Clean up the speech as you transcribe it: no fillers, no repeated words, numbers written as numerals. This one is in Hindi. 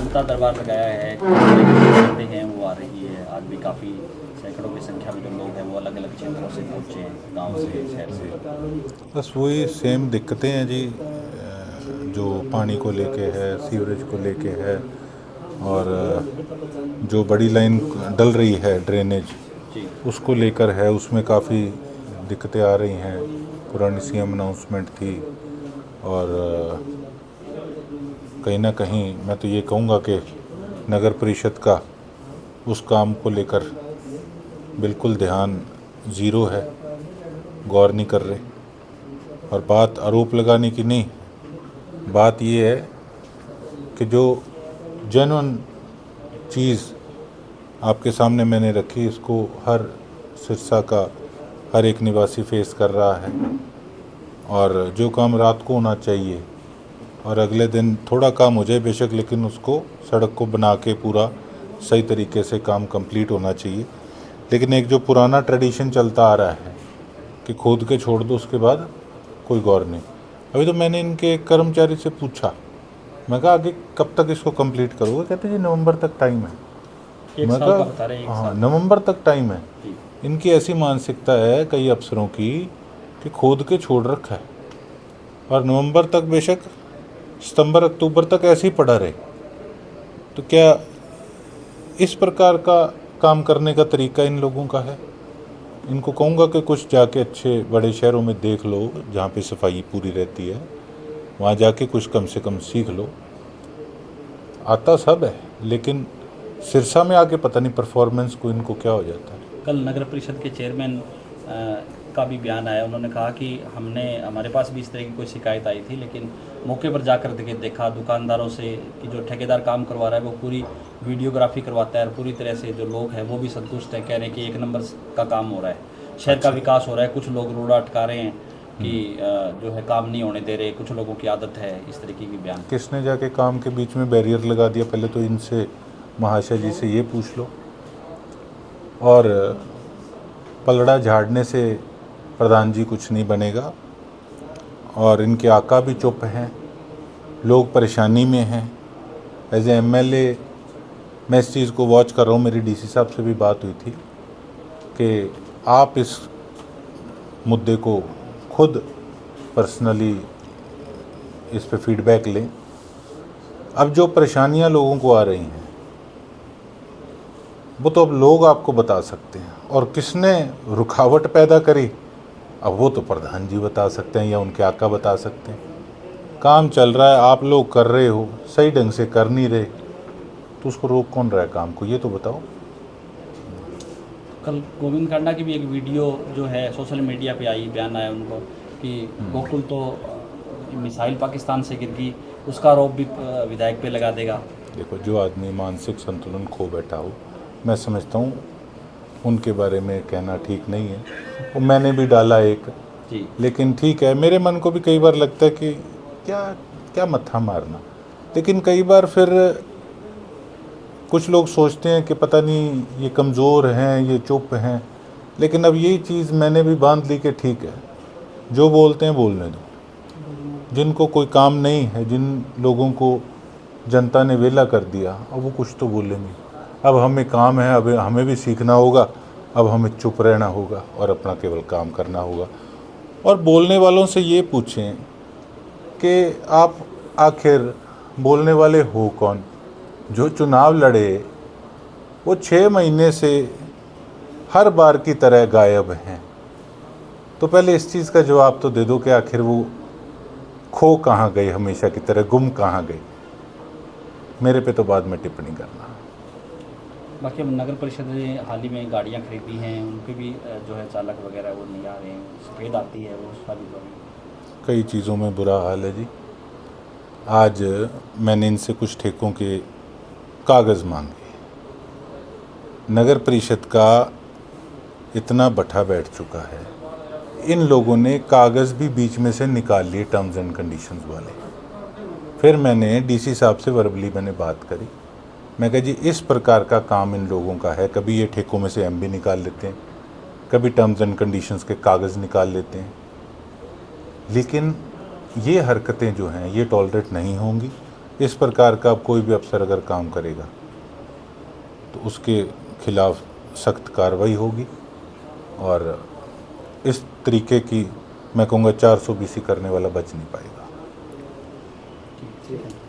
जनता दरबार लगाया है, बंदे हैं वो आ रही है, आज भी काफ़ी सैकड़ों की संख्या में जो लोग हैं वो अलग अलग क्षेत्रों से पहुँचे हैं, गाँव से, शहर से। बस वही सेम दिक्कतें हैं जी, जो पानी को लेके है, सीवरेज को लेके है, और जो बड़ी लाइन डल रही है ड्रेनेज, जी। उसको लेकर है। उसमें काफ़ी दिक्कतें आ रही हैं। पुरानी सीएम अनाउंसमेंट थी, और कहीं ना कहीं मैं तो ये कहूँगा कि नगर परिषद का उस काम को लेकर बिल्कुल ध्यान ज़ीरो है, गौर नहीं कर रहे। और बात आरोप लगाने की नहीं, बात ये है कि जो जेन्युइन चीज़ आपके सामने मैंने रखी, इसको हर सिरसा का हर एक निवासी फेस कर रहा है। और जो काम रात को होना चाहिए और अगले दिन थोड़ा काम हो जाए बेशक, लेकिन उसको सड़क को बना के पूरा सही तरीके से काम कंप्लीट होना चाहिए। लेकिन एक जो पुराना ट्रेडिशन चलता आ रहा है कि खोद के छोड़ दो, उसके बाद कोई गौर नहीं। अभी तो मैंने इनके एक कर्मचारी से पूछा, मैं कहा आगे कब तक इसको कंप्लीट करोगे? कहते जी नवंबर तक टाइम है। एक मैं साल का बता रहे हैं, कहा एक हाँ, साल नवंबर तक टाइम है। जी। इनकी ऐसी मानसिकता है कई अफसरों की कि खोद के छोड़ रखा है, और नवंबर तक बेशक सितंबर अक्टूबर तक ऐसे ही पड़ा रहे। तो क्या इस प्रकार का काम करने का तरीका इन लोगों का है? इनको कहूँगा कि कुछ जाके अच्छे बड़े शहरों में देख लो जहाँ पे सफाई पूरी रहती है, वहाँ जाके कुछ कम से कम सीख लो। आता सब है, लेकिन सिरसा में आके पता नहीं परफॉर्मेंस को इनको क्या हो जाता है। कल नगर परिषद के चेयरमैन का भी बयान आया, उन्होंने कहा कि हमारे पास भी इस तरह की कोई शिकायत आई थी, लेकिन मौके पर जाकर देखा दुकानदारों से कि जो ठेकेदार काम करवा रहा है वो पूरी वीडियोग्राफी करवाता है, और पूरी तरह से जो लोग हैं वो भी संतुष्ट हैं, कह रहे हैं कि एक नंबर का काम हो रहा है, शहर का अच्छा। विकास हो रहा है। कुछ लोग रोड़ा अटका रहे हैं कि जो है काम नहीं होने दे रहे, कुछ लोगों की आदत है, इस तरीके की बयान। किसने जाके काम के बीच में बैरियर लगा दिया? पहले तो इनसे, महाशय जी से ये पूछ लो। और पलड़ा झाड़ने से प्रधान जी कुछ नहीं बनेगा, और इनके आका भी चुप हैं, लोग परेशानी में हैं। एज ए एमएलए मैं इस चीज़ को वॉच कर रहा हूँ। मेरी डीसी साहब से भी बात हुई थी कि आप इस मुद्दे को खुद पर्सनली इस पे फीडबैक लें। अब जो परेशानियां लोगों को आ रही हैं वो तो अब लोग आपको बता सकते हैं, और किसने रुकावट पैदा करी अब वो तो प्रधान जी बता सकते हैं या उनके आका बता सकते हैं। काम चल रहा है, आप लोग कर रहे हो, सही ढंग से कर नहीं रहे, तो उसको रोक कौन रहा है काम को, ये तो बताओ। कल गोविंद कांडा की भी एक वीडियो जो है सोशल मीडिया पे आई, बयान आया उनको कि गोकुल तो मिसाइल पाकिस्तान से गिर गई, उसका आरोप भी विधायक पे लगा देगा। देखो, जो आदमी मानसिक संतुलन खो बैठा हो, मैं समझता हूँ उनके बारे में कहना ठीक नहीं है। वो मैंने भी डाला एक, जी। लेकिन ठीक है, मेरे मन को भी कई बार लगता है कि क्या क्या मत्था मारना। लेकिन कई बार फिर कुछ लोग सोचते हैं कि पता नहीं ये कमज़ोर हैं, ये चुप हैं। लेकिन अब यही चीज़ मैंने भी बांध ली कि ठीक है, जो बोलते हैं बोलने दो। जिनको कोई काम नहीं है, जिन लोगों को जनता ने वेला कर दिया, अब वो कुछ तो बोलेंगे। अब हमें काम है, अब हमें भी सीखना होगा, अब हमें चुप रहना होगा और अपना केवल काम करना होगा। और बोलने वालों से ये पूछें कि आप आखिर बोलने वाले हो कौन? जो चुनाव लड़े वो 6 महीने से हर बार की तरह गायब हैं। तो पहले इस चीज़ का जवाब तो दे दो कि आखिर वो खो कहाँ गए, हमेशा की तरह गुम कहाँ गए। मेरे पे तो बाद में टिप्पणी करना। बाकी अब नगर परिषद ने हाल ही में गाड़ियाँ खरीदी हैं, उनके भी जो है चालक वगैरह वो नहीं आ रहे हैं, सफ़ेद आती है वो सारी कई चीज़ों में बुरा हाल है जी। आज मैंने इनसे कुछ ठेकों के कागज़ मांगे। नगर परिषद का इतना बटा बैठ चुका है, इन लोगों ने कागज़ भी बीच में से निकाल लिए, टर्म्स एंड कंडीशंस वाले। फिर मैंने डीसी साहब से वर्बली मैंने बात करी। मैं कहा जी इस प्रकार का काम इन लोगों का है, कभी ये ठेकों में से एमबी निकाल लेते हैं, कभी टर्म्स एंड कंडीशंस के कागज़ निकाल लेते हैं। लेकिन ये हरकतें जो हैं ये टॉलरेट नहीं होंगी। इस प्रकार का अब कोई भी अफसर अगर काम करेगा तो उसके खिलाफ सख्त कार्रवाई होगी। और इस तरीके की मैं कहूँगा 400 BC करने वाला बच नहीं पाएगा। ठीक है।